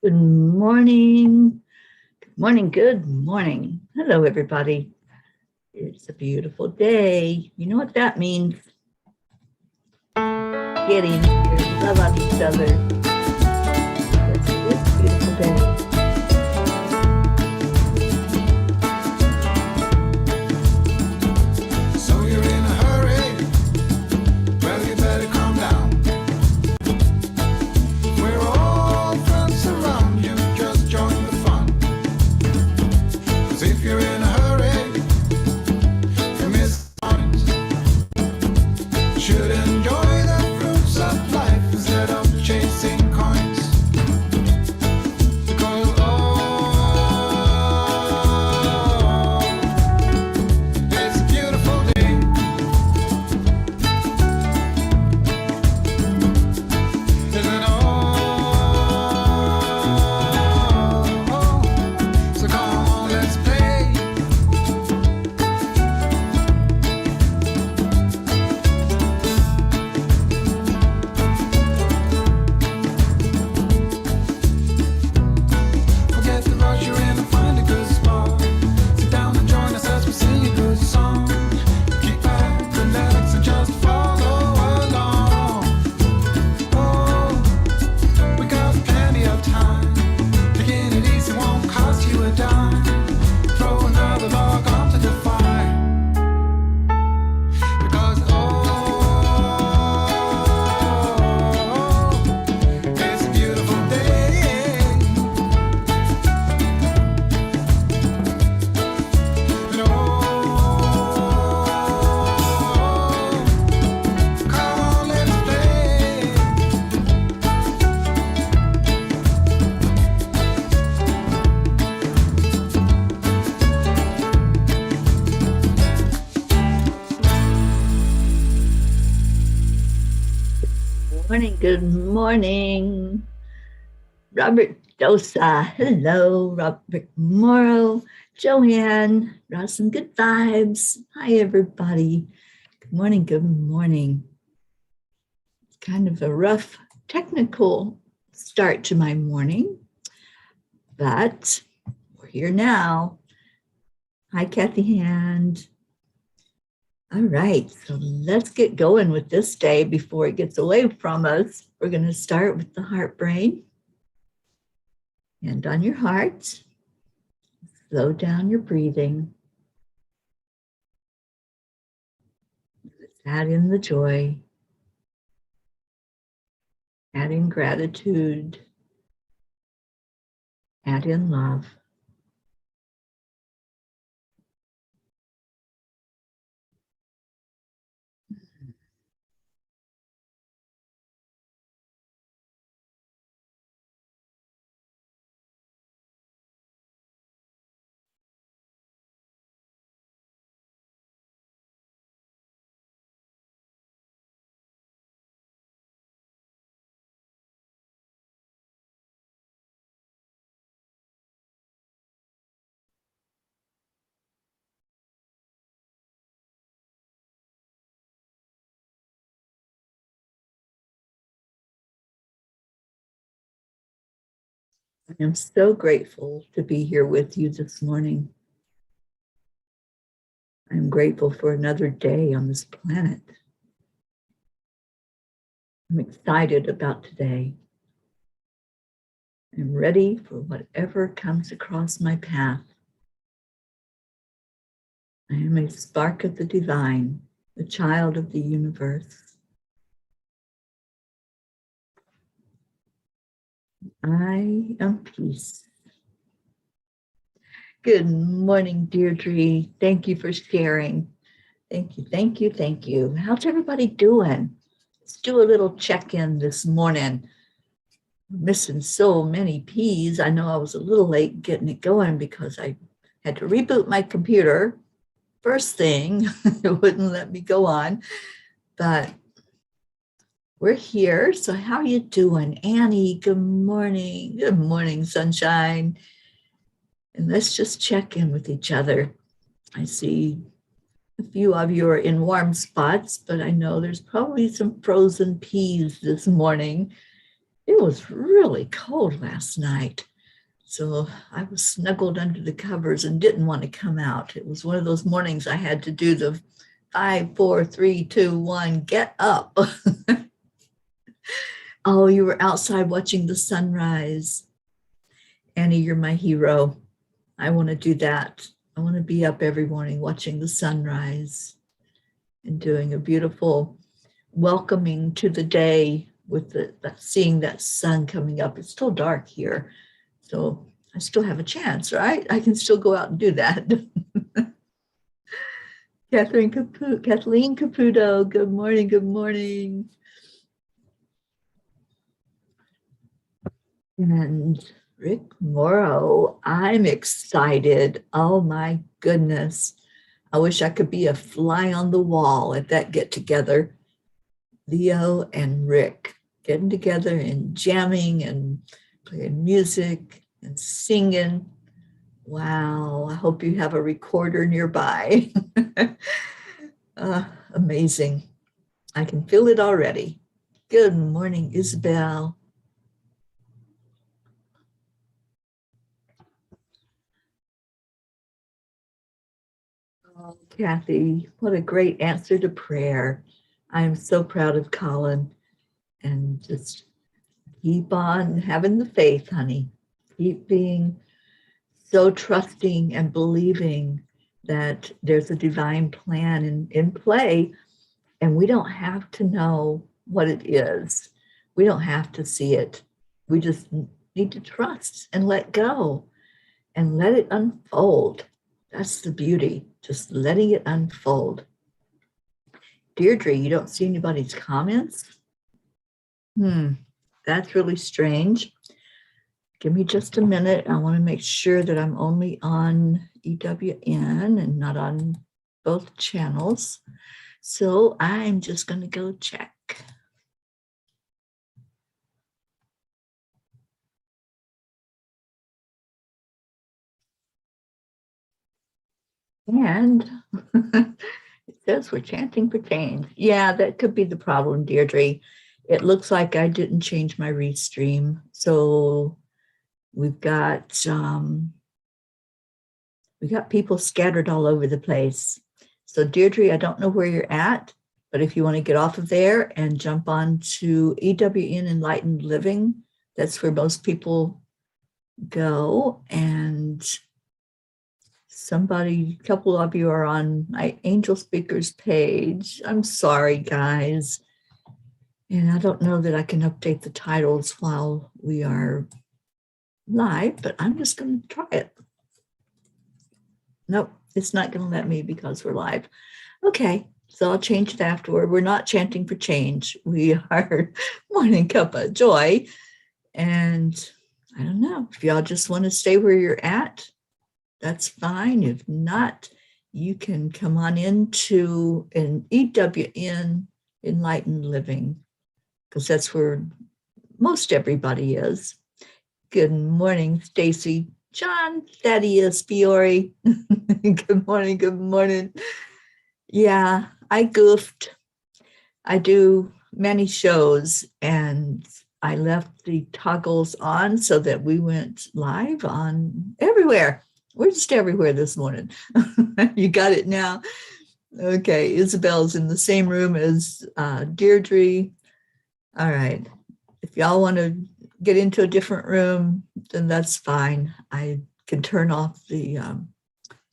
Good morning. Good morning. Good morning. Hello, everybody. It's a beautiful day. You know what that means? Getting here, love on each other. It's a beautiful day. Good morning, Robert Dosa. Hello, Robert Morrow, Joanne, Ross, good vibes. Hi, everybody. Good morning. Good morning. It's kind of a rough technical start to my morning, but we're here now. Hi, Kathy Hand. All right, so let's get going with this day before it gets away from us. We're going to start with the heart brain. Hand on your heart. Slow down your breathing. Let's add in the joy. Add in gratitude. Add in love. I am so grateful to be here with you this morning. I'm grateful for another day on this planet. I'm excited about today. I'm ready for whatever comes across my path. I am a spark of the divine, the child of the universe. I am peace. Good morning, Deirdre. Thank you for sharing. Thank you, thank you, thank you. How's everybody doing? Let's do a little check-in this morning. I'm missing so many P's. I know I was a little late getting it going because I had to reboot my computer. First thing, it wouldn't let me go on, but we're here. So how are you doing? Annie, good morning. Good morning, sunshine. And let's just check in with each other. I see a few of you are in warm spots, but I know there's probably some frozen peas this morning. It was really cold last night. So I was snuggled under the covers and didn't want to come out. It was one of those mornings I had to do the 5, 4, 3, 2, 1, get up. Oh, you were outside watching the sunrise. Annie, you're my hero. I want to do that. I want to be up every morning watching the sunrise and doing a beautiful welcoming to the day with seeing that sun coming up. It's still dark here, so I still have a chance, right? I can still go out and do that. Kathleen Caputo, good morning, good morning. And Rick Morrow, I'm excited. Oh my goodness. I wish I could be a fly on the wall at that get together. Leo and Rick getting together and jamming and playing music and singing. Wow, I hope you have a recorder nearby. Amazing. I can feel it already. Good morning, Isabel. Oh, Kathy, what a great answer to prayer. I'm so proud of Colin, and just keep on having the faith, honey. Keep being so trusting and believing that there's a divine plan in play, and we don't have to know what it is. We don't have to see it. We just need to trust and let go and let it unfold. That's the beauty, just letting it unfold. Deirdre, you don't see anybody's comments? That's really strange. Give me just a minute. I want to make sure that I'm only on EWN and not on both channels. So I'm just going to go check. And it says we're chanting for change. Yeah, that could be the problem, Deirdre. It looks like I didn't change my restream. So we've got people scattered all over the place. So Deirdre, I don't know where you're at, but if you want to get off of there and jump on to EWN Enlightened Living, that's where most people go. And a couple of you are on my Angel Speakers page. I'm sorry, guys. And I don't know that I can update the titles while we are live, but I'm just going to try it. Nope, it's not going to let me because we're live. Okay, so I'll change it afterward. We're not chanting for change. We are morning Cuppa JoY. And I don't know, if y'all just want to stay where you're at, that's fine. If not, you can come on into an EWN Enlightened Living, because that's where most everybody is. Good morning, Stacy. John Thaddeus Fiore. Good morning, good morning. Yeah, I goofed. I do many shows, and I left the toggles on so that we went live on everywhere. We're just everywhere this morning. You got it now? Okay, Isabel's in the same room as Deirdre. All right. If y'all want to get into a different room, then that's fine. I can turn off the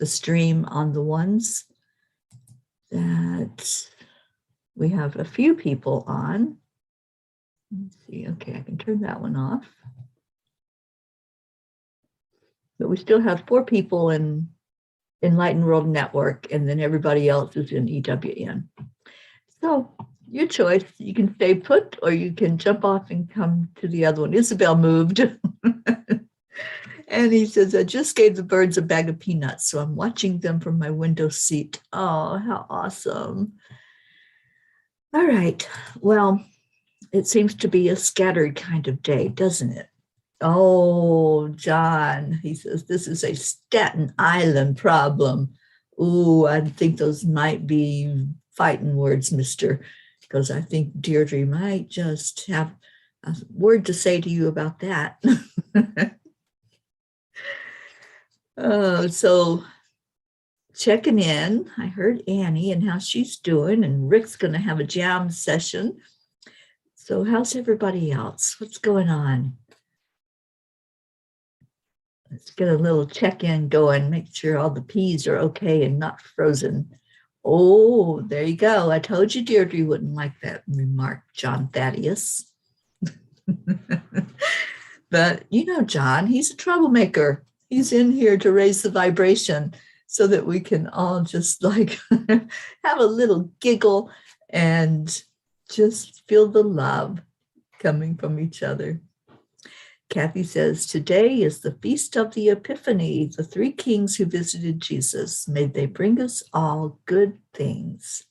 stream on the ones that we have a few people on. Let's see. Okay, I can turn that one off. But we still have 4 people in Enlightened World Network, and then everybody else is in EWN. So your choice. You can stay put, or you can jump off and come to the other one. Isabel moved. And he says, I just gave the birds a bag of peanuts, so I'm watching them from my window seat. Oh, how awesome. All right. Well, it seems to be a scattered kind of day, doesn't it? Oh, John, he says, this is a Staten Island problem. Ooh, I think those might be fighting words, mister, because I think Deirdre might just have a word to say to you about that. So checking in, I heard Annie and how she's doing, and Rick's going to have a jam session. So how's everybody else? What's going on? Let's get a little check-in going, make sure all the peas are okay and not frozen. Oh, there you go. I told you Deirdre wouldn't like that remark, John Thaddeus. But you know, John, he's a troublemaker. He's in here to raise the vibration so that we can all just like have a little giggle and just feel the love coming from each other. Kathy says, today is the Feast of the Epiphany, the three kings who visited Jesus. May they bring us all good things.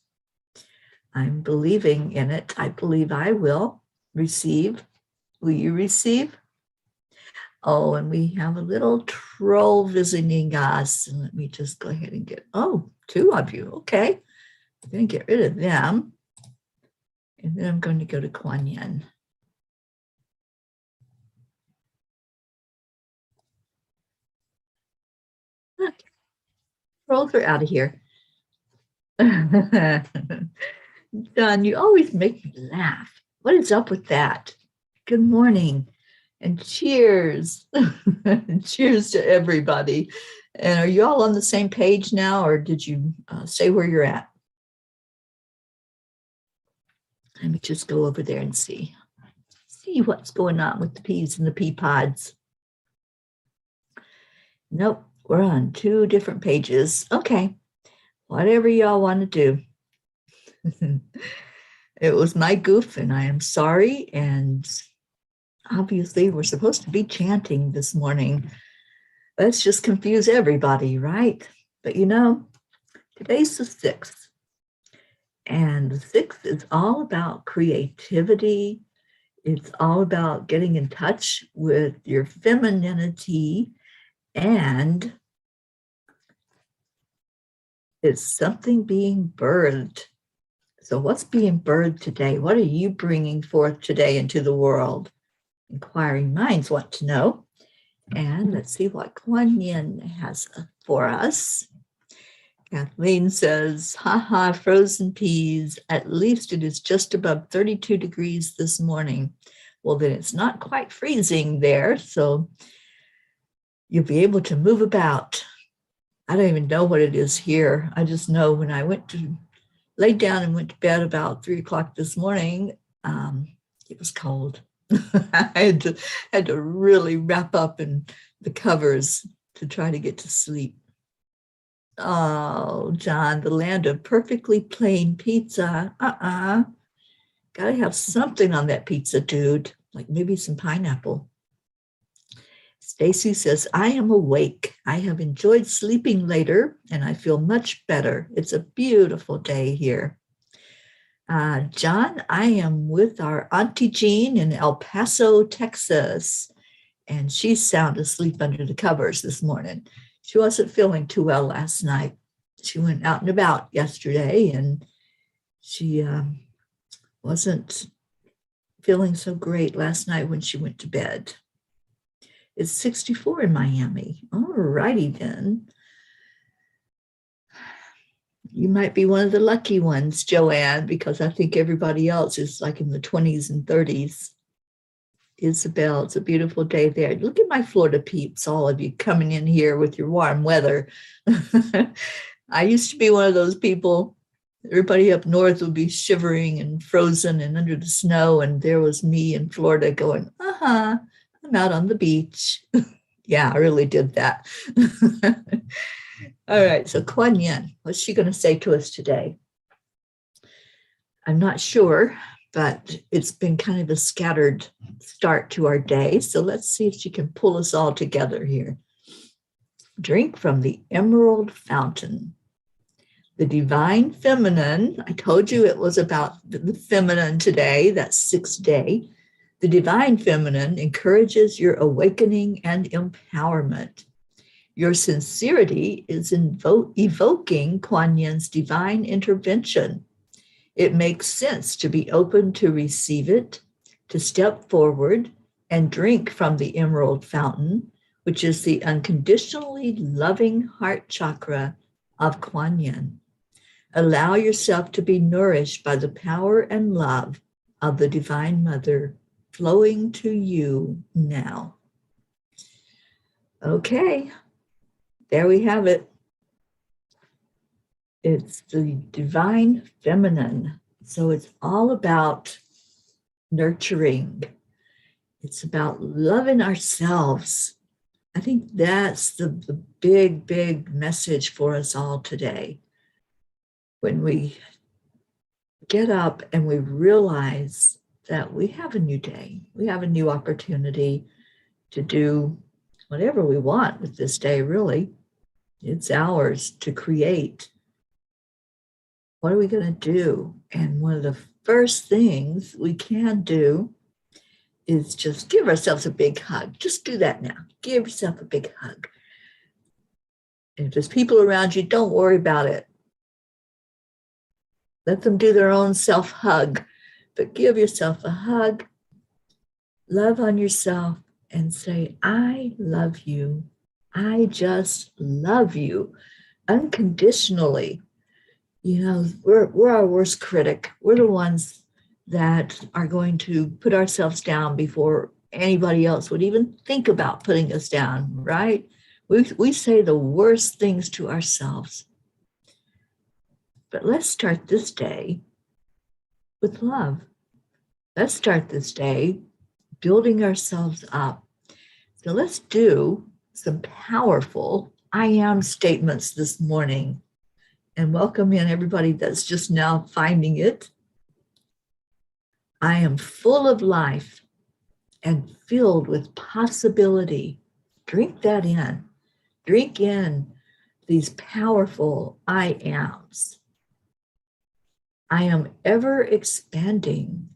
I'm believing in it. I believe I will receive. Will you receive? Oh, and we have a little troll visiting us. And let me just go ahead and get, two of you. Okay. I'm going to get rid of them. And then I'm going to go to Kuan Yin. Trolls are out of here. Don, you always make me laugh. What is up with that? Good morning and cheers. Cheers to everybody. And are you all on the same page now, or did you stay where you're at? Let me just go over there and see what's going on with the peas and the pea pods. Nope, we're on two different pages. Okay, whatever y'all want to do. It was my goof, and I am sorry. And obviously, we're supposed to be chanting this morning. Let's just confuse everybody, right? But you know, today's the 6th. And the 6th is all about creativity. It's all about getting in touch with your femininity, and it's something being birthed. So what's being birthed today? What are you bringing forth today into the world? Inquiring minds want to know. And let's see what Kuan Yin has for us. Kathleen says, haha, frozen peas. At least it is just above 32 degrees this morning. Well, then it's not quite freezing there, so you'll be able to move about. I don't even know what it is here. I just know when I laid down and went to bed about 3 o'clock this morning, it was cold. I had to really wrap up in the covers to try to get to sleep. Oh, John, the land of perfectly plain pizza. Gotta have something on that pizza, dude. Like maybe some pineapple. Stacy says, I am awake. I have enjoyed sleeping later, and I feel much better. It's a beautiful day here. John, I am with our Auntie Jean in El Paso, Texas, and she's sound asleep under the covers this morning. She wasn't feeling too well last night. She went out and about yesterday, and she wasn't feeling so great last night when she went to bed. It's 64 in Miami. All righty then. You might be one of the lucky ones, Joanne, because I think everybody else is like in the 20s and 30s. Isabel, it's a beautiful day there. Look at my Florida peeps, all of you coming in here with your warm weather. I used to be one of those people. Everybody up north would be shivering and frozen and under the snow, and there was me in Florida going, I'm out on the beach. Yeah, I really did that. All right, so Kuan Yin, what's she going to say to us today? I'm not sure, but it's been kind of a scattered start to our day. So let's see if she can pull us all together here. Drink from the emerald fountain. The divine feminine, I told you it was about the feminine today, that 6th day. The divine feminine encourages your awakening and empowerment. Your sincerity is evoking Kuan Yin's divine intervention. It makes sense to be open to receive it, to step forward and drink from the emerald fountain, which is the unconditionally loving heart chakra of Kuan Yin. Allow yourself to be nourished by the power and love of the Divine Mother flowing to you now. Okay, there we have it. It's the Divine Feminine. So it's all about nurturing. It's about loving ourselves. I think that's the big, big message for us all today. When we get up and we realize that we have a new day, we have a new opportunity to do whatever we want with this day, really. It's ours to create. What are we going to do? And one of the first things we can do is just give ourselves a big hug. Just do that now. Give yourself a big hug. And if there's people around you, don't worry about it. Let them do their own self-hug. But give yourself a hug. Love on yourself and say, I love you. I just love you unconditionally. You know, we're our worst critic. We're the ones that are going to put ourselves down before anybody else would even think about putting us down, right? We say the worst things to ourselves. But let's start this day with love. Let's start this day building ourselves up. So let's do some powerful I am statements this morning. And welcome in everybody that's just now finding it. I am full of life and filled with possibility. Drink that in. Drink in these powerful I ams. I am ever expanding,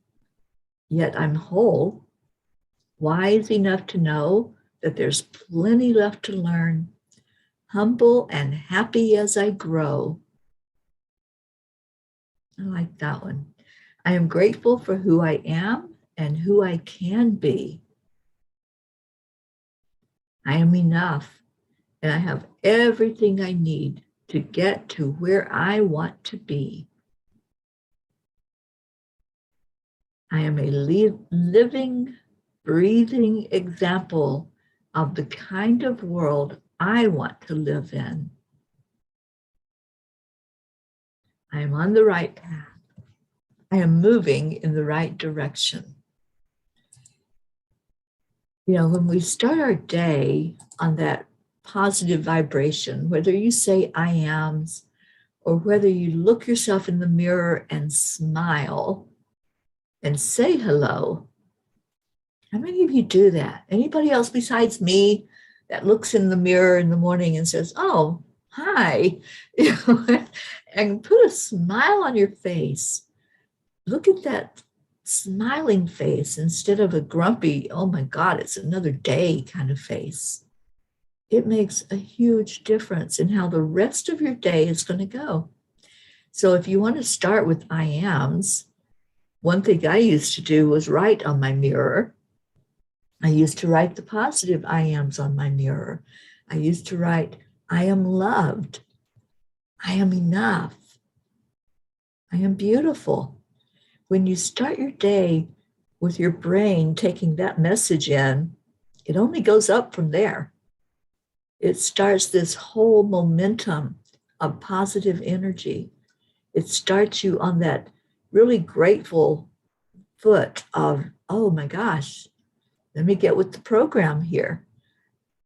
yet I'm whole, wise enough to know that there's plenty left to learn, humble and happy as I grow. I like that one. I am grateful for who I am and who I can be. I am enough, and I have everything I need to get to where I want to be. I am a living, breathing example of the kind of world I want to live in. I am on the right path. I am moving in the right direction. You know, when we start our day on that positive vibration, whether you say I ams or whether you look yourself in the mirror and smile and say hello, how many of you do that? Anybody else besides me that looks in the mirror in the morning and says, oh, hi, you know, and put a smile on your face. Look at that smiling face instead of a grumpy, oh my God, it's another day kind of face. It makes a huge difference in how the rest of your day is going to go. So if you want to start with I ams, one thing I used to do was write on my mirror. I used to write the positive I ams on my mirror. I used to write, I am loved. I am enough. I am beautiful. When you start your day with your brain taking that message in, it only goes up from there. It starts this whole momentum of positive energy. It starts you on that really grateful foot of, oh my gosh, let me get with the program here.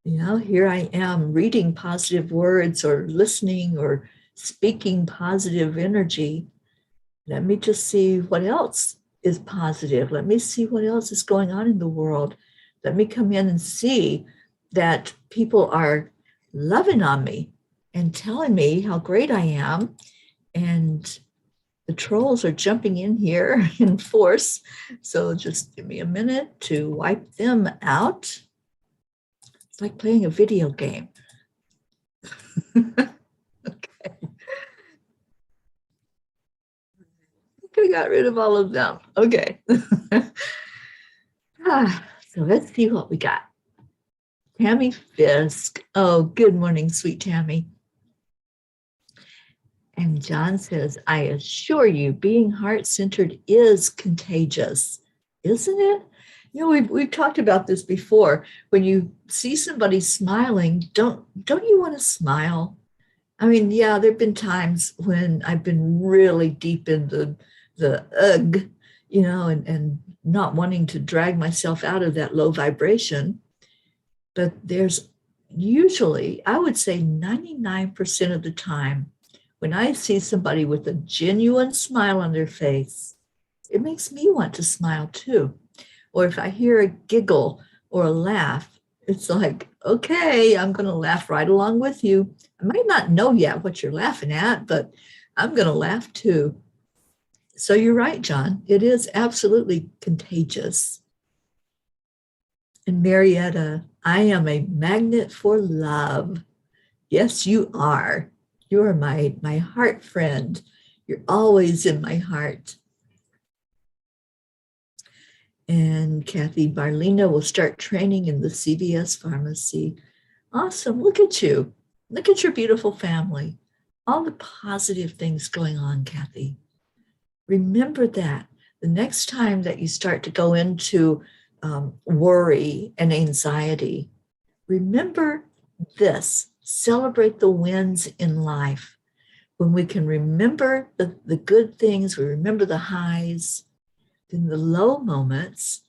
You know, here I am reading positive words or listening or speaking positive energy. Let me just see what else is positive. Let me see what else is going on in the world. Let me come in and see that people are loving on me and telling me how great I am. And the trolls are jumping in here in force. So just give me a minute to wipe them out. It's like playing a video game. Okay. I got rid of all of them. Okay. So let's see what we got. Tammy Fisk. Oh, good morning, sweet Tammy. And John says, I assure you, being heart-centered is contagious, isn't it? You know, we've talked about this before. When you see somebody smiling, don't you want to smile? I mean, yeah, there have been times when I've been really deep in the ugh, you know, and not wanting to drag myself out of that low vibration. But there's usually, I would say 99% of the time, when I see somebody with a genuine smile on their face, it makes me want to smile too. Or if I hear a giggle or a laugh, it's like, okay, I'm going to laugh right along with you. I might not know yet what you're laughing at, but I'm going to laugh too. So you're right, John. It is absolutely contagious. And Marietta, I am a magnet for love. Yes, you are. You're my heart friend. You're always in my heart. And Kathy Barlina will start training in the CVS pharmacy. Awesome. Look at you. Look at your beautiful family. All the positive things going on, Kathy. Remember that the next time that you start to go into worry and anxiety, remember this. Celebrate the wins in life. When we can remember the good things, we remember the highs, then the low moments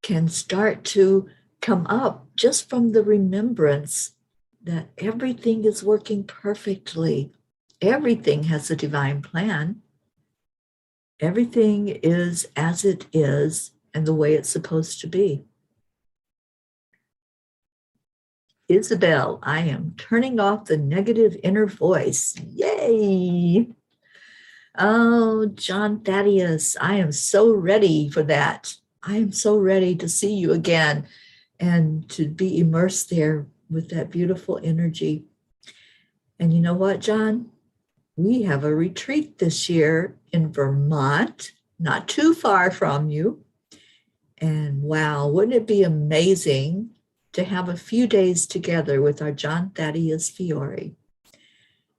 can start to come up just from the remembrance that everything is working perfectly. Everything has a divine plan. Everything is as it is and the way it's supposed to be. Isabel, I am turning off the negative inner voice. Yay! Oh, John Thaddeus, I am so ready for that. I am so ready to see you again and to be immersed there with that beautiful energy. And you know what, John? We have a retreat this year in Vermont, not too far from you. And wow, wouldn't it be amazing to have a few days together with our John Thaddeus Fiore?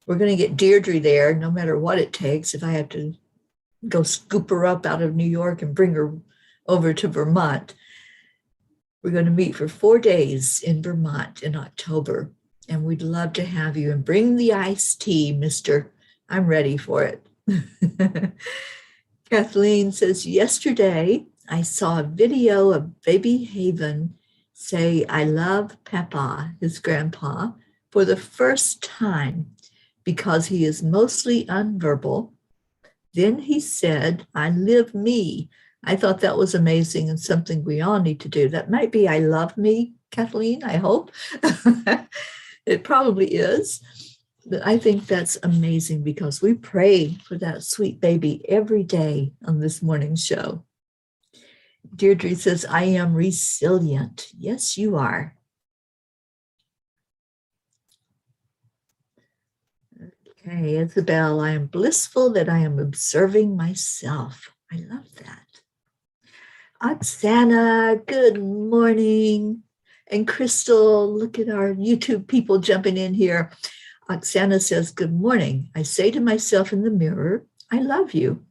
We're going to get Deirdre there, no matter what it takes. If I have to go scoop her up out of New York and bring her over to Vermont. We're going to meet for 4 days in Vermont in October. And we'd love to have you. And bring the iced tea, mister. I'm ready for it. Kathleen says, yesterday I saw a video of baby Haven say, I love Papa, his grandpa, for the first time because he is mostly unverbal. Then he said, I live me. I thought that was amazing and something we all need to do. That might be I love me, Kathleen, I hope. It probably is. But I think that's amazing because we pray for that sweet baby every day on this morning's show. Deirdre says, I am resilient. Yes, you are. Okay, Isabel, I am blissful that I am observing myself. I love that. Oksana, good morning. And Crystal, look at our YouTube people jumping in here. Oksana says, good morning. I say to myself in the mirror, I love you.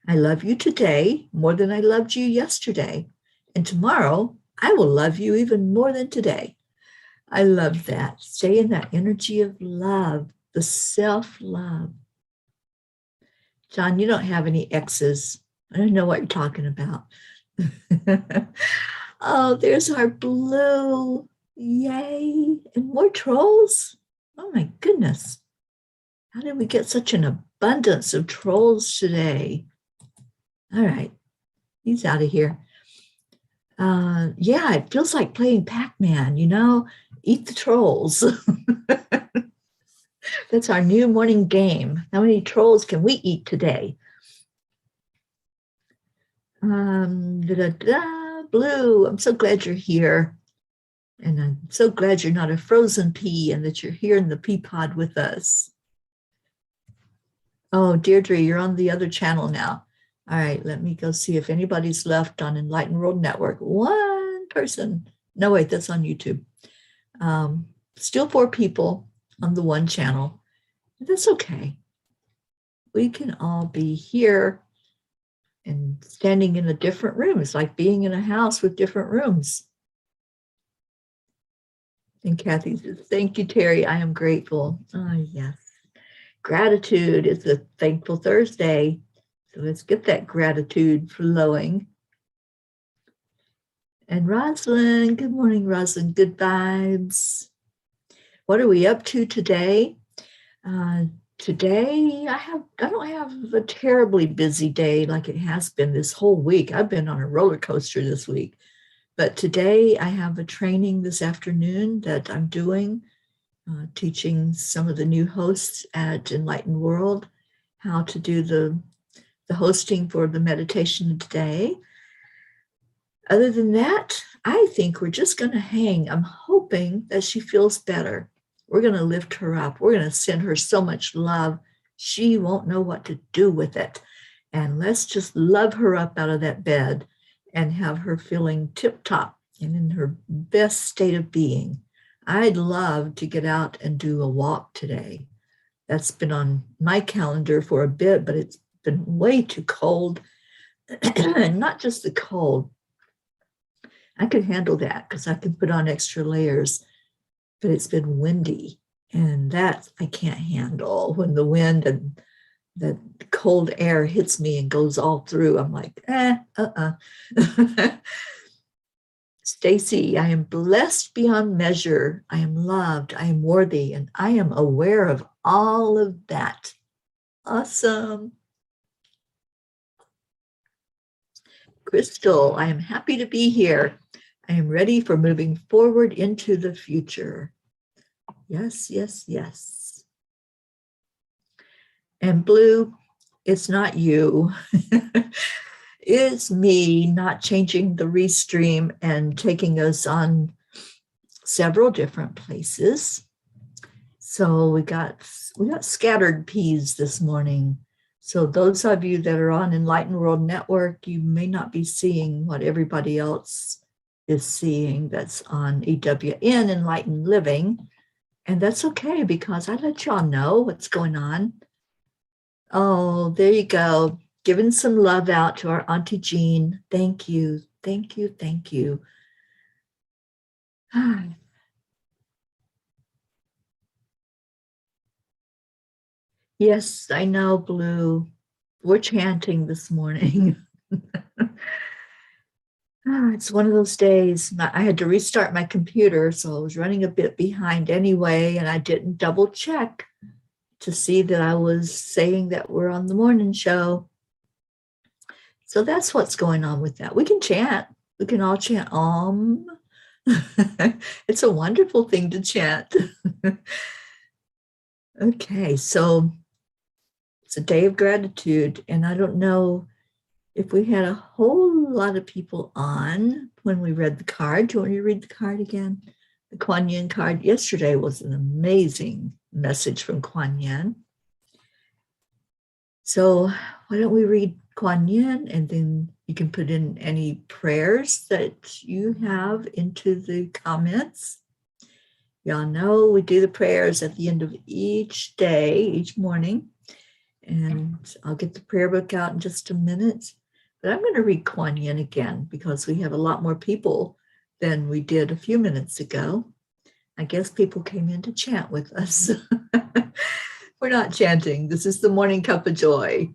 I love you today more than I loved you yesterday. And tomorrow, I will love you even more than today. I love that. Stay in that energy of love, the self-love. John, you don't have any exes. I don't know what you're talking about. Oh, there's our blue. Yay. And more trolls. Oh my goodness. How did we get such an abundance of trolls today? All right. He's out of here. Yeah, it feels like playing Pac-Man, you know? Eat the trolls. That's our new morning game. How many trolls can we eat today? Blue, I'm so glad you're here. And I'm so glad you're not a frozen pea and that you're here in the pea pod with us. Oh, Deirdre, you're on the other channel now. All right, let me go see if anybody's left on Enlightened World Network. One person. No, wait, that's on YouTube. Still 4 people on the one channel. That's okay. We can all be here and standing in a different room. It's like being in a house with different rooms. And Kathy says, thank you, Teri. I am grateful. Oh, yes. Gratitude is a Thankful Thursday. So let's get that gratitude flowing. And Rosalind, good morning, Rosalind. Good vibes. What are we up to today? Today, I don't have a terribly busy day like it has been this whole week. I've been on a roller coaster this week. But today I have a training this afternoon that I'm doing, teaching some of the new hosts at Enlightened World how to do the hosting for the meditation today. Other than that, I think we're just going to hang. I'm hoping that she feels better. We're going to lift her up. We're going to send her so much love. She won't know what to do with it. And let's just love her up out of that bed and have her feeling tip-top and in her best state of being. I'd love to get out and do a walk today. That's been on my calendar for a bit, but it's been way too cold. And not just the cold. I can handle that because I can put on extra layers, but it's been windy, and that I can't handle. When the wind and the cold air hits me and goes all through, I'm like, Stacy, I am blessed beyond measure. I am loved. I am worthy, and I am aware of all of that. Awesome. Crystal, I am happy to be here. I am ready for moving forward into the future. Yes, yes, yes. And Blue, it's not you. It's me not changing the restream and taking us on several different places. So we got scattered peas this morning. So those of you that are on Enlightened World Network, you may not be seeing what everybody else is seeing that's on EWN, Enlightened Living. And that's okay, because I let y'all know what's going on. Oh, there you go. Giving some love out to our Auntie Jean. Thank you, thank you, thank you. Yes, I know, Blue. We're chanting this morning. It's one of those days. I had to restart my computer, so I was running a bit behind anyway, and I didn't double check to see that I was saying that we're on the morning show. So that's what's going on with that. We can chant. We can all chant Om. It's a wonderful thing to chant. Okay, so it's a day of gratitude, and I don't know if we had a whole lot of people on when we read the card. Do you want me to read the card again? The Kuan Yin card yesterday was an amazing message from Kuan Yin. So why don't we read Kuan Yin, and then you can put in any prayers that you have into the comments. Y'all know we do the prayers at the end of each day, each morning. And I'll get the prayer book out in just a minute. But I'm going to read Kuan Yin again because we have a lot more people than we did a few minutes ago. I guess people came in to chant with us. We're not chanting. This is the morning Cuppa JoY.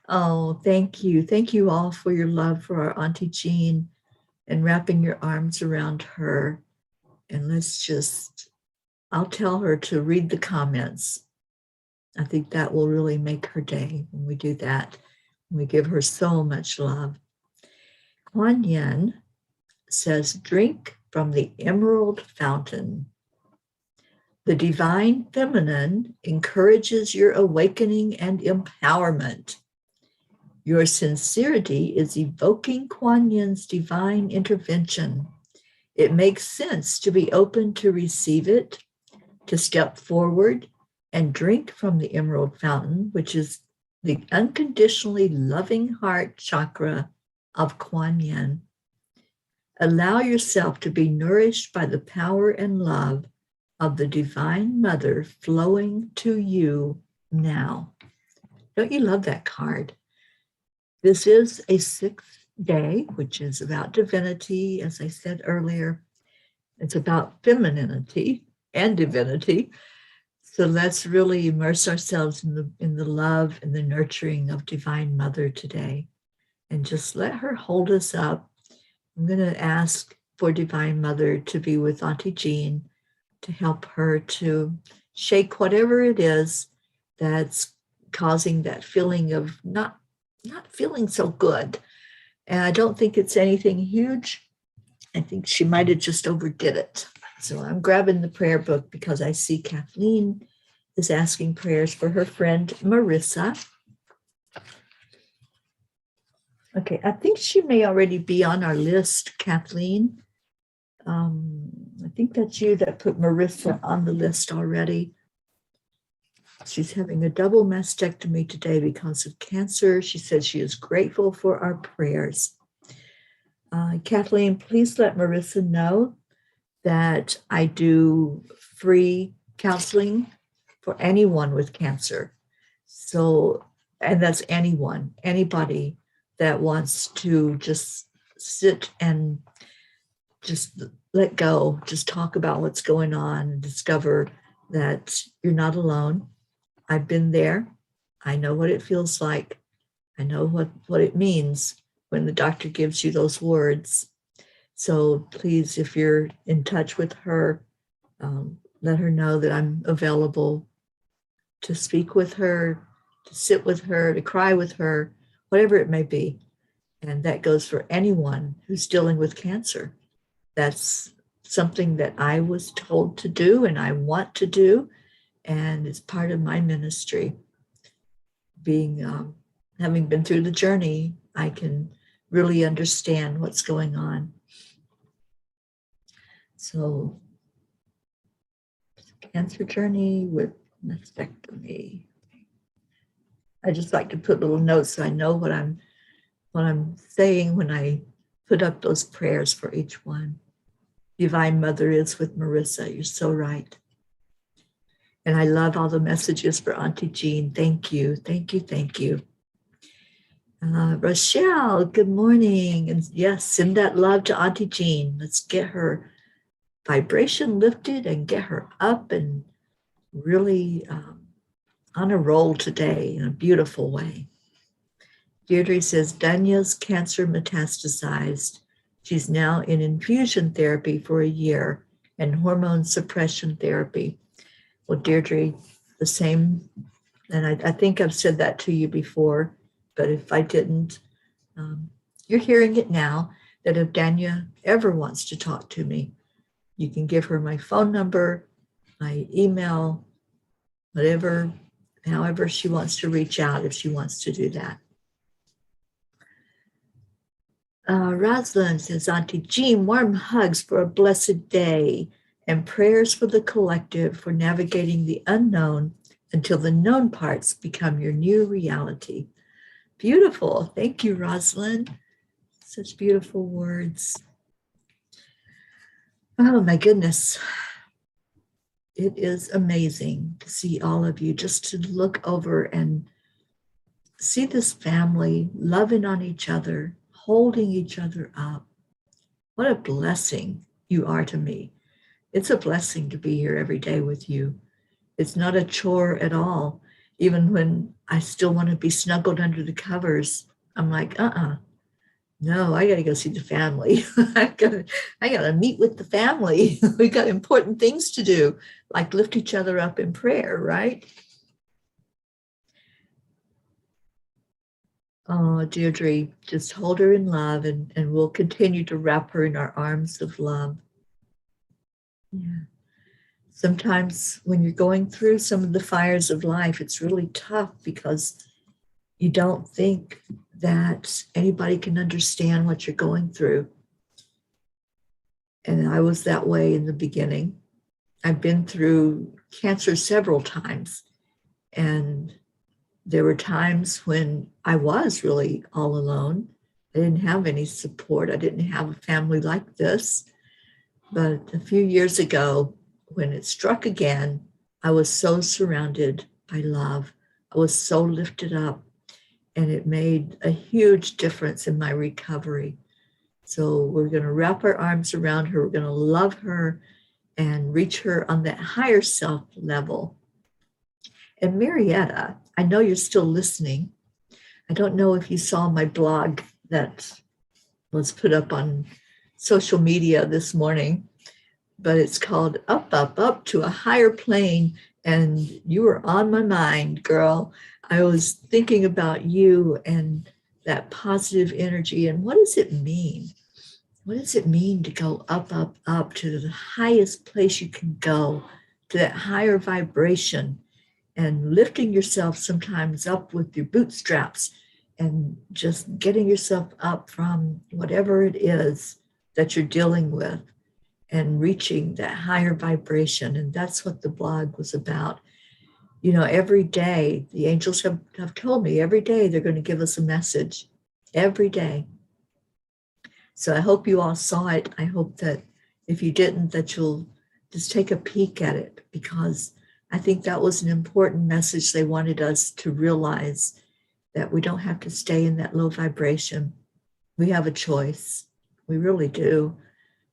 Oh, thank you. Thank you all for your love for our Auntie Jean and wrapping your arms around her. And I'll tell her to read the comments. I think that will really make her day when we do that. We give her so much love. Kuan Yin says, drink from the emerald fountain. The divine feminine encourages your awakening and empowerment. Your sincerity is evoking Kuan Yin's divine intervention. It makes sense to be open to receive it, to step forward and drink from the emerald fountain, which is the unconditionally loving heart chakra of Kuan Yin. Allow yourself to be nourished by the power and love of the Divine Mother flowing to you now. Don't you love that card? This is a 6th day, which is about divinity, as I said earlier. It's about femininity and divinity. So let's really immerse ourselves in the love and the nurturing of Divine Mother today, and just let her hold us up. I'm going to ask for Divine Mother to be with Auntie Jean, to help her to shake whatever it is that's causing that feeling of not feeling so good. And I don't think it's anything huge. I think she might have just overdid it. So I'm grabbing the prayer book because I see Kathleen is asking prayers for her friend Marissa. Okay, I think she may already be on our list, Kathleen. I think that's you that put Marissa on the list already. She's having a double mastectomy today because of cancer. She says she is grateful for our prayers. Kathleen, please let Marissa know that I do free counseling for anyone with cancer. So, and that's anyone, anybody that wants to just sit and just let go, just talk about what's going on and discover that you're not alone. I've been there. I know what it feels like. I know what it means when the doctor gives you those words. So please, if you're in touch with her, let her know that I'm available to speak with her, to sit with her, to cry with her, whatever it may be. And that goes for anyone who's dealing with cancer. That's something that I was told to do and I want to do. And it's part of my ministry. Having been through the journey, I can really understand what's going on. So, cancer journey with mastectomy. I just like to put little notes so I know what I'm saying when I put up those prayers for each one. Divine Mother is with Marissa. You're so right. And I love all the messages for Auntie Jean. Thank you, thank you, thank you. Rochelle, good morning. And yes, send that love to Auntie Jean. Let's get her vibration lifted and get her up and really on a roll today in a beautiful way. Deirdre says, Danya's cancer metastasized. She's now in infusion therapy for a year and hormone suppression therapy. Well, Deirdre, the same, and I think I've said that to you before, but if I didn't, you're hearing it now, that if Danya ever wants to talk to me, you can give her my phone number, my email, whatever, however she wants to reach out if she wants to do that. Rosalind says, Auntie Jean, warm hugs for a blessed day and prayers for the collective for navigating the unknown until the known parts become your new reality. Beautiful. Thank you, Rosalind. Such beautiful words. Oh, my goodness. It is amazing to see all of you, just to look over and see this family loving on each other, holding each other up. What a blessing you are to me. It's a blessing to be here every day with you. It's not a chore at all. Even when I still want to be snuggled under the covers, I'm like, no, I got to go see the family. I got to meet with the family. We got important things to do, like lift each other up in prayer, right? Oh, Deirdre, just hold her in love and we'll continue to wrap her in our arms of love. Yeah. Sometimes when you're going through some of the fires of life, it's really tough because you don't think that anybody can understand what you're going through. And I was that way in the beginning. I've been through cancer several times, and There were times when I was really all alone. I didn't have any support. I didn't have a family like this. But a few years ago, when it struck again, I was so surrounded by love. I was so lifted up, and it made a huge difference in my recovery. So we're going to wrap our arms around her. We're going to love her and reach her on that higher self level. And Marietta, I know you're still listening. I don't know if you saw my blog that was put up on social media this morning, but it's called Up, Up, Up to a Higher Plane. And you were on my mind, girl. I was thinking about you and that positive energy. And what does it mean? What does it mean to go up, up, up to the highest place you can go, to that higher vibration, and lifting yourself sometimes up with your bootstraps and just getting yourself up from whatever it is that you're dealing with and reaching that higher vibration. And that's what the blog was about. You know, every day, the angels have told me every day they're going to give us a message, every day. So I hope you all saw it. I hope that if you didn't, that you'll just take a peek at it, because I think that was an important message. They wanted us to realize that we don't have to stay in that low vibration. We have a choice. We really do.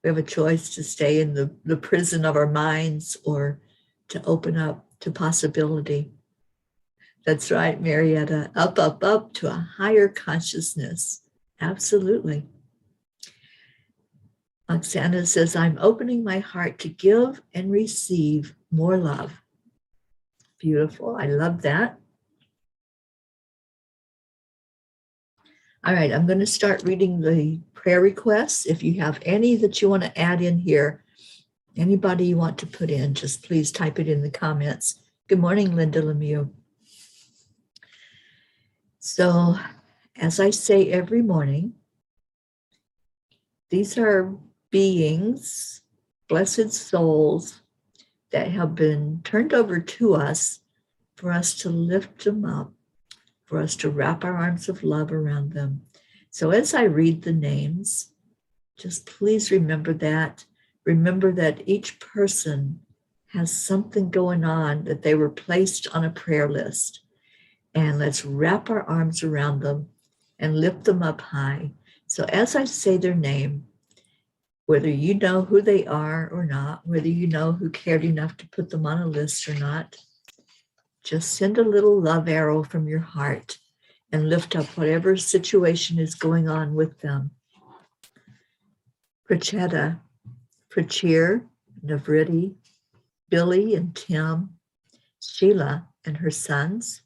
We have a choice to stay in the prison of our minds or to open up to possibility. That's right, Marietta. Up, up, up to a higher consciousness. Absolutely. Oksana says, I'm opening my heart to give and receive more love. Beautiful. I love that. All right, I'm going to start reading the prayer requests. If you have any that you want to add in here, anybody you want to put in, just please type it in the comments. Good morning, Linda Lemieux. So, as I say every morning, these are beings, blessed souls, that have been turned over to us for us to lift them up, for us to wrap our arms of love around them. So as I read the names, just please remember that. Remember that each person has something going on, that they were placed on a prayer list. And let's wrap our arms around them and lift them up high. So as I say their name, whether you know who they are or not, whether you know who cared enough to put them on a list or not, just send a little love arrow from your heart and lift up whatever situation is going on with them. Prachetta, Prachir, Navriti, Billy and Tim, Sheila and her sons,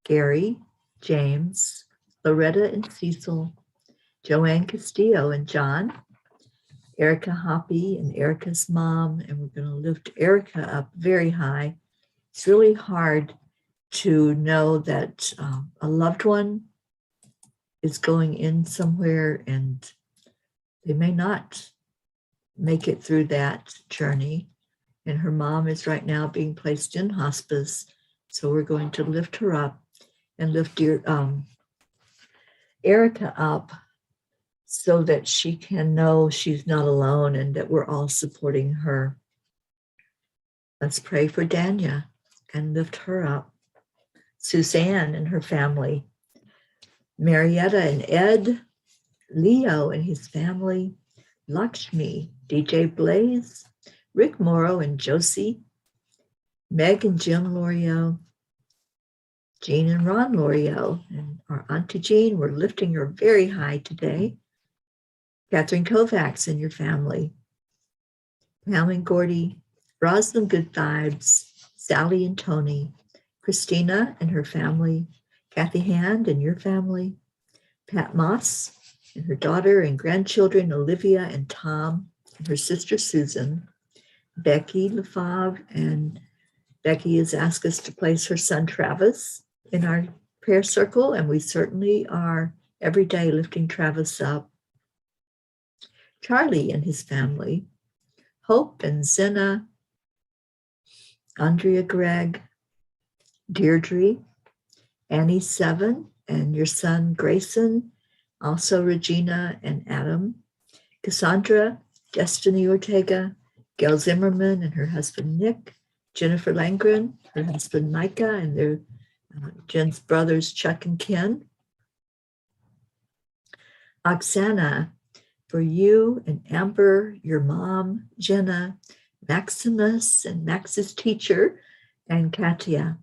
Gary, James, Loretta and Cecil, Joanne Castillo and John, Erica Hoppy and Erica's mom, and we're going to lift Erica up very high. It's really hard to know that a loved one is going in somewhere and they may not make it through that journey. And her mom is right now being placed in hospice. So we're going to lift her up and lift Erica up so that she can know she's not alone and that we're all supporting her. Let's pray for Danya and lift her up. Suzanne and her family, Marietta and Ed, Leo and his family, Lakshmi, DJ Blaze, Rick Morrow and Josie, Meg and Jim Lorio, Jean and Ron Lorio, and our Auntie Jean, we're lifting her very high today. Catherine Kovacs and your family, Pam and Gordy, Rosalind Good Vibes, Sally and Tony, Christina and her family, Kathy Hand and your family, Pat Moss and her daughter and grandchildren, Olivia and Tom, and her sister Susan, Becky Lefave, and Becky has asked us to place her son Travis in our prayer circle, and we certainly are every day lifting Travis up. Charlie and his family, Hope and Zena, Andrea Gregg, Deirdre, Annie 7, and your son Grayson, also Regina and Adam, Cassandra, Destiny Ortega, Gail Zimmerman and her husband Nick, Jennifer Langren, her husband Micah, and their Jen's brothers Chuck and Ken. Oksana, for you and Amber, your mom, Jenna, Maximus and Max's teacher, and Katia.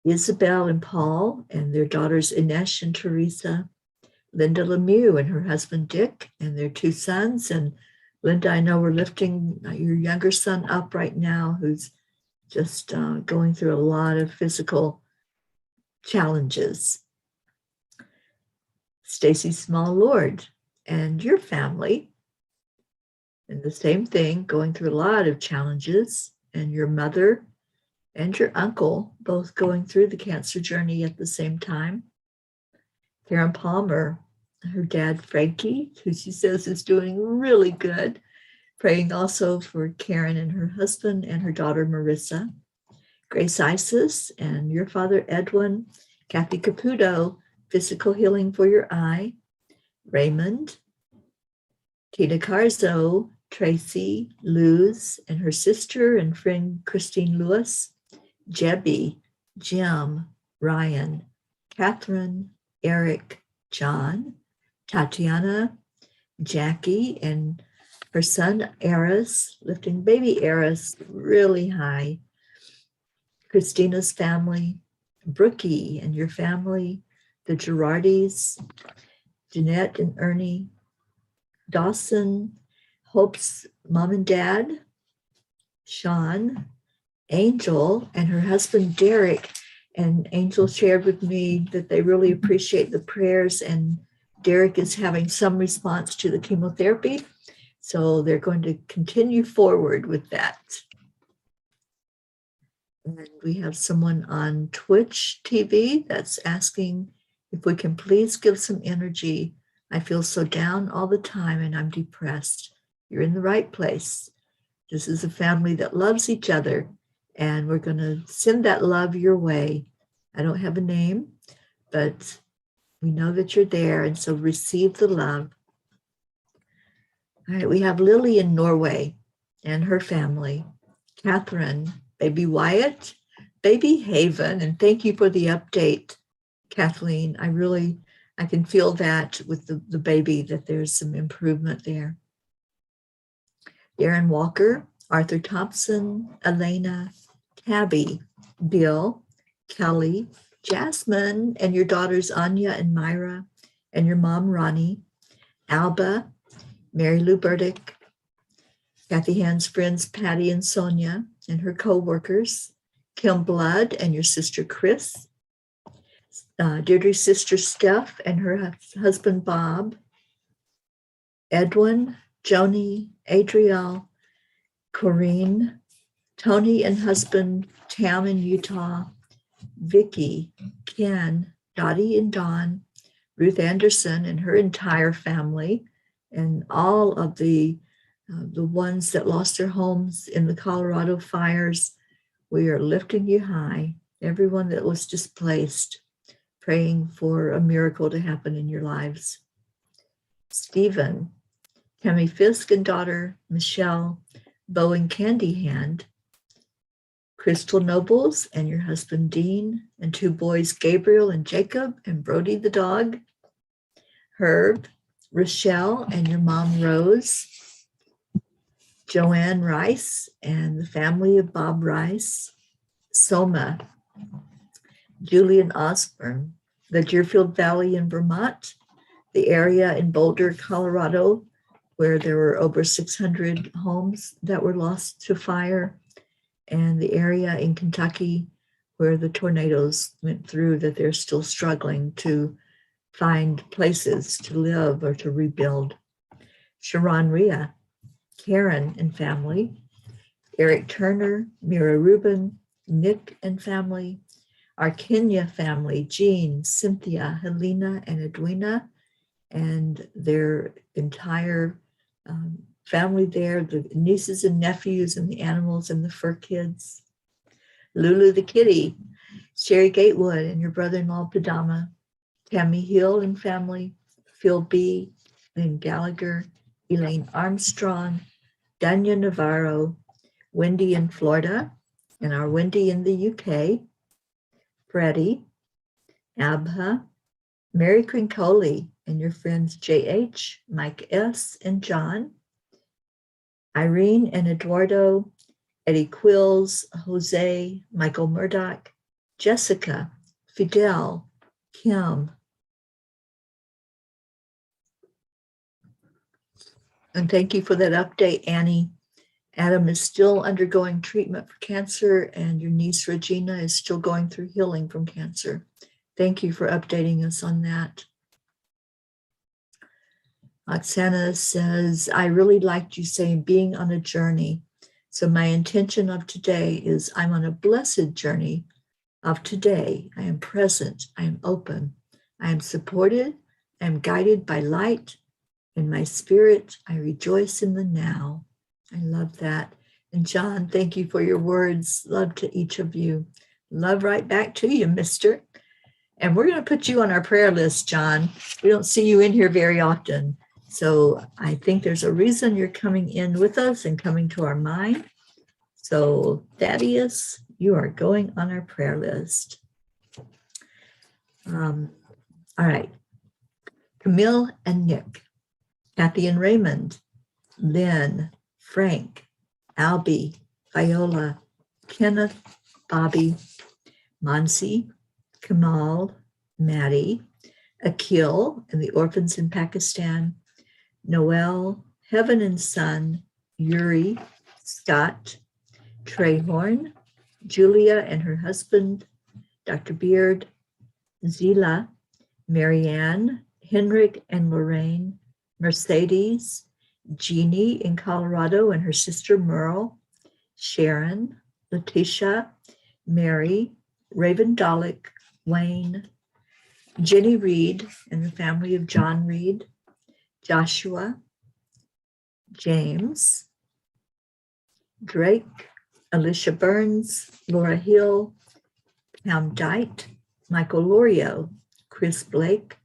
Isabel and Paul and their daughters Inesh and Teresa. Linda Lemieux and her husband Dick and their 2 sons. And Linda, I know we're lifting your younger son up right now, who's just going through a lot of physical challenges. Stacy Small Lord and your family, and the same thing, going through a lot of challenges, and your mother and your uncle both going through the cancer journey at the same time. Karen Palmer, her dad Frankie, who she says is doing really good, praying also for Karen and her husband and her daughter Marissa. Grace Isis and your father Edwin, Kathy Caputo, physical healing for your eye. Raymond, Tina Carzo, Tracy, Luz, and her sister and friend Christine Lewis. Jebby, Jim, Ryan, Catherine, Eric, John, Tatiana, Jackie, and her son Eris, lifting baby Eris really high. Christina's family, Brookie and your family, the Girardis, Jeanette and Ernie, Dawson, Hope's mom and dad, Sean, Angel and her husband Derek. And Angel shared with me that they really appreciate the prayers, and Derek is having some response to the chemotherapy. So they're going to continue forward with that. And we have someone on Twitch TV that's asking if we can please give some energy. I feel so down all the time and I'm depressed. You're in the right place. This is a family that loves each other, and we're going to send that love your way. I don't have a name, but we know that you're there, and so receive the love. All right, we have Lily in Norway and her family, Catherine, baby Wyatt, baby Haven, and thank you for the update, Kathleen. I can feel that with the baby, that there's some improvement there. Darren Walker, Arthur Thompson, Elena, Tabby, Bill, Kelly, Jasmine, and your daughters Anya and Myra, and your mom Ronnie, Alba, Mary Lou Burdick, Kathy Hand's friends Patty and Sonia, and her co-workers, Kim Blood and your sister Chris, Deirdre's sister Steph and her husband Bob, Edwin, Joni, Adriel, Corinne, Tony and husband Tam in Utah, Vicky, Ken, Dottie and Dawn, Ruth Anderson and her entire family, and all of the ones that lost their homes in the Colorado fires. We are lifting you high. Everyone that was displaced, praying for a miracle to happen in your lives. Stephen, Tammy Fisk and daughter Michelle, Bo and Candy Hand, Crystal Nobles and your husband Dean, and 2 boys Gabriel and Jacob, and Brody the dog, Herb, Rochelle and your mom Rose, Joanne Rice and the family of Bob Rice, Soma, Julian Osborne, the Deerfield Valley in Vermont, the area in Boulder, Colorado, where there were over 600 homes that were lost to fire, and the area in Kentucky where the tornadoes went through, that they're still struggling to find places to live or to rebuild. Sharon Rhea, Karen and family, Eric Turner, Mira Rubin, Nick and family, our Kenya family, Jean, Cynthia, Helena, and Edwina, and their entire family there, the nieces and nephews and the animals and the fur kids. Lulu the kitty, Sherry Gatewood and your brother-in-law, Padama, Tammy Hill and family, Phil B., Lynn Gallagher, Elaine Armstrong, Danya Navarro, Wendy in Florida, and our Wendy in the UK, Freddie, Abha, Mary Crincoli, and your friends JH, Mike S., and John, Irene and Eduardo, Eddie Quills, Jose, Michael Murdoch, Jessica, Fidel, Kim. And thank you for that update, Annie. Adam is still undergoing treatment for cancer, and your niece Regina is still going through healing from cancer. Thank you for updating us on that. Oksana says, I really liked you saying being on a journey. So my intention of today is I'm on a blessed journey of today. I am present. I am open. I am supported. I am guided by light. In my spirit, I rejoice in the now. I love that. And John, thank you for your words. Love to each of you. Love right back to you, mister. And we're going to put you on our prayer list, John. We don't see you in here very often. So I think there's a reason you're coming in with us and coming to our mind. So Thaddeus, you are going on our prayer list. All right. Camille and Nick, Kathy and Raymond, Lynn, Frank, Albie, Viola, Kenneth, Bobby, Mansi, Kamal, Maddie, Akil and the orphans in Pakistan, Noel, Heaven and Son, Yuri, Scott, Trehorn, Julia and her husband, Dr. Beard, Zila, Marianne, Henrik and Lorraine, Mercedes, Jeannie in Colorado and her sister Merle, Sharon, Letitia, Mary, Raven Dalek, Wayne, Jenny Reed and the family of John Reed, Joshua, James, Drake, Alicia Burns, Laura Hill, Pam Dite, Michael Lorio, Chris Blake,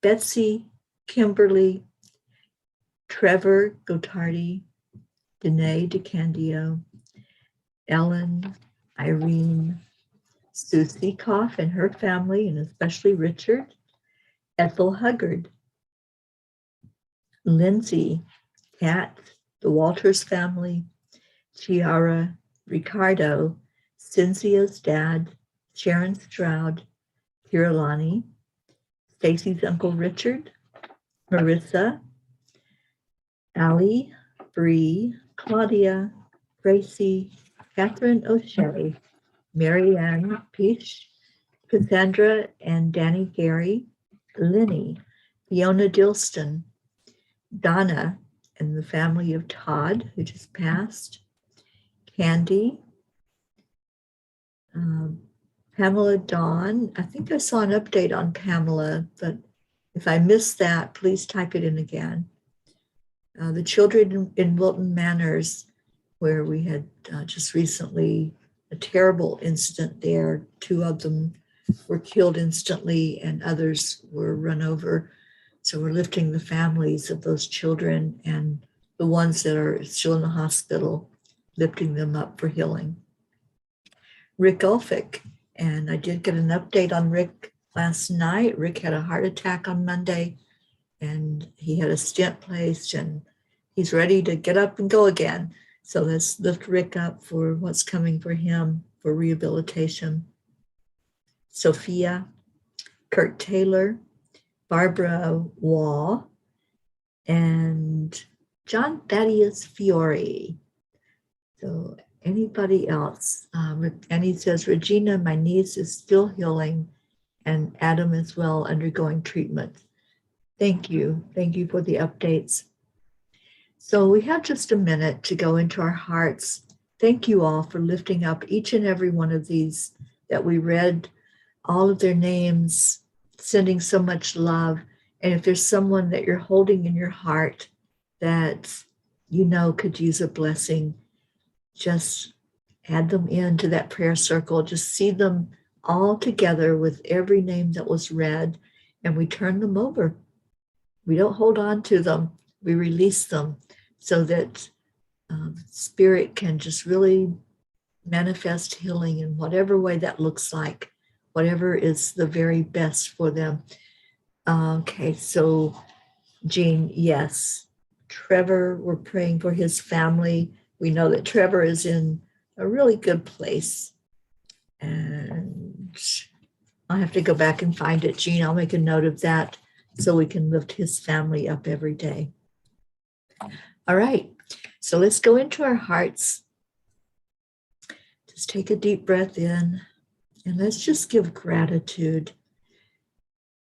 Betsy, Kimberly, Trevor Gotardi, Danae DeCandio, Ellen, Irene, Susie Koff and her family, and especially Richard, Ethel Huggard, Lindsay, Kat, the Walters family, Chiara, Ricardo, Cynthia's dad, Sharon Stroud, Kirillani, Stacy's Uncle Richard, Marissa, Allie, Bree, Claudia, Gracie, Catherine O'Shea, Marianne Peach, Cassandra and Danny Gary, Lenny, Fiona Dilston, Donna and the family of Todd, who just passed, Candy, Pamela Dawn. I think I saw an update on Pamela, but if I missed that, please type it in again. The children in Wilton Manors, where we had just recently a terrible incident there. 2 of them were killed instantly and others were run over. So we're lifting the families of those children and the ones that are still in the hospital, lifting them up for healing. Rick Ulfick, and I did get an update on Rick last night. Rick had a heart attack on Monday and he had a stent placed and he's ready to get up and go again. So let's lift Rick up for what's coming for him for rehabilitation. Sophia, Kurt Taylor, Barbara Waugh, and John Thaddeus Fiore. So anybody else? Annie says, Regina, my niece is still healing and Adam as well undergoing treatment. Thank you. Thank you for the updates. So we have just a minute to go into our hearts. Thank you all for lifting up each and every one of these that we read, all of their names, sending so much love. And if there's someone that you're holding in your heart that you know could use a blessing, just add them into that prayer circle. Just see them all together with every name that was read, and we turn them over. We don't hold on to them. We release them so that Spirit can just really manifest healing in whatever way that looks like, whatever is the very best for them. Okay, so Jean, yes. Trevor, we're praying for his family. We know that Trevor is in a really good place. And I'll have to go back and find it, Jean. I'll make a note of that so we can lift his family up every day. All right, so let's go into our hearts. Just take a deep breath in and let's just give gratitude.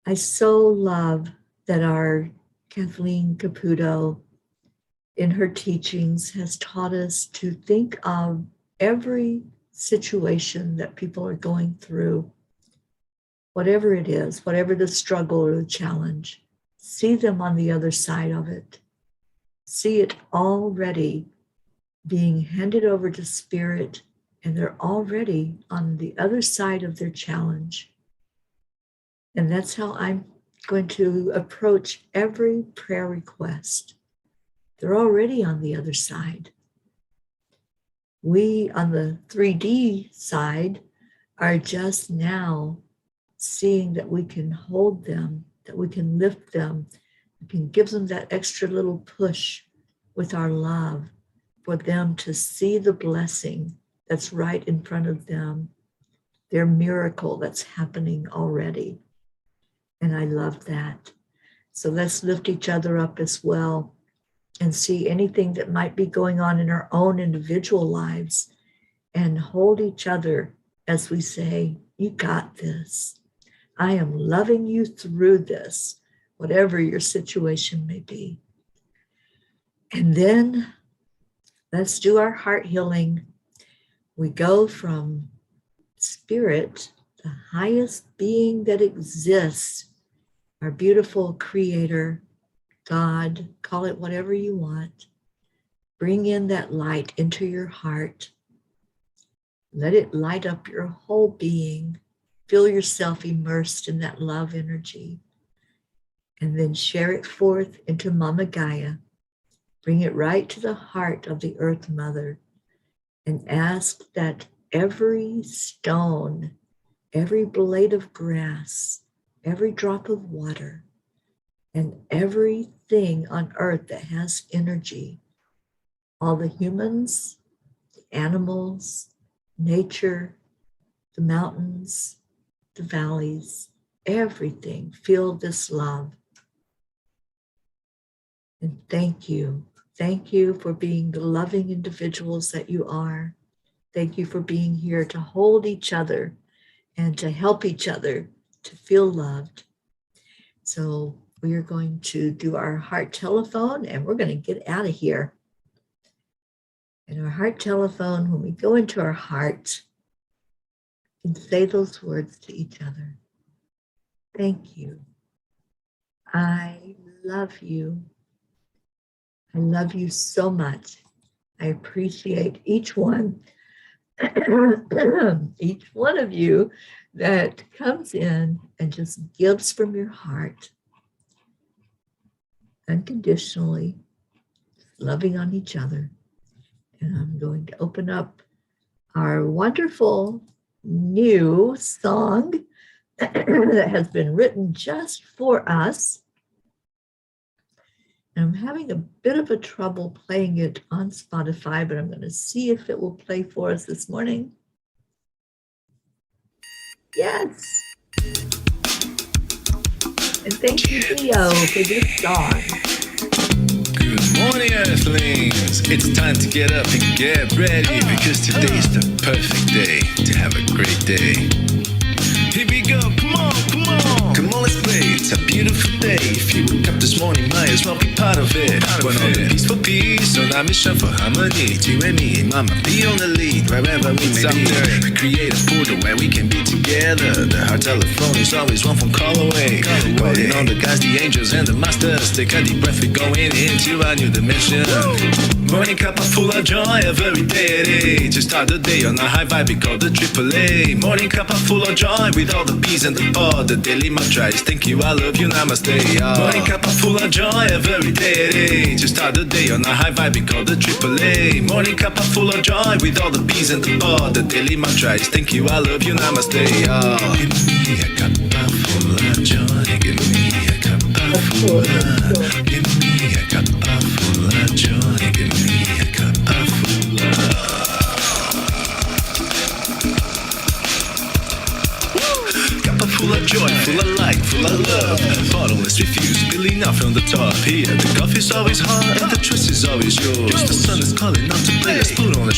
I so love that our Kathleen Caputo in her teachings has taught us to think of every situation that people are going through, whatever it is, whatever the struggle or the challenge, see them on the other side of it. See it already being handed over to Spirit, and they're already on the other side of their challenge. And that's how I'm going to approach every prayer request. They're already on the other side. We on the 3D side are just now seeing that we can hold them, that we can lift them, we can give them that extra little push with our love for them to see the blessing that's right in front of them, their miracle that's happening already. And I love that. So let's lift each other up as well and see anything that might be going on in our own individual lives and hold each other as we say, you got this. I am loving you through this, whatever your situation may be. And then let's do our heart healing. We go from Spirit, the highest being that exists, our beautiful Creator, God, call it whatever you want. Bring in that light into your heart. Let it light up your whole being. Feel yourself immersed in that love energy. And then share it forth into Mama Gaia. Bring it right to the heart of the Earth Mother. And ask that every stone, every blade of grass, every drop of water, and everything on earth that has energy, all the humans, the animals, nature, the mountains, the valleys, everything, feel this love. And thank you. Thank you for being the loving individuals that you are. Thank you for being here to hold each other and to help each other to feel loved. So we are going to do our heart telephone and we're going to get out of here. And our heart telephone, when we go into our heart, we can say those words to each other. Thank you. I love you. I love you so much. I appreciate each one, each one of you that comes in and just gives from your heart, unconditionally, loving on each other. And I'm going to open up our wonderful new song that has been written just for us. I'm having a bit of a trouble playing it on Spotify, but I'm going to see if it will play for us this morning. Yes. And thank you, Leo, for this song. Good morning, Earthlings. It's time to get up and get ready because today is the perfect day to have a great day. Here we go, come on, come on. Come on, let's play, it's a beautiful day. If you woke up this morning, might as well be part of it. We're on a peaceful peace, on our mission for harmony. You and me, mama, be on the lead, wherever we may be. We create a portal where we can be together. The heart telephone is always one phone call away. Calling on the guys, the angels, and the masters. Take a deep breath, we're going into our new dimension. Woo! Morning cup full of joy every day. To start the day on a high vibe, we call the AAA. Morning cup full of joy with all the peas and the pod. The daily mantra is thank you, I love you, namaste. Morning cup full of joy every day. To start the day on a high vibe, we call the AAA. Morning cup full of joy with all the peas and the pod. The daily mantra is thank you, I love you, namaste. Give me a cup full of joy. Give me a cup full of. Give me a cup full of joy. Give me a cup full of. Cup full of joy, full of light, full of love. Bottomless refuse, spilling out from the top. Here, the coffee's always hot and the trust is always yours. The sun is calling out to play. Let's put on a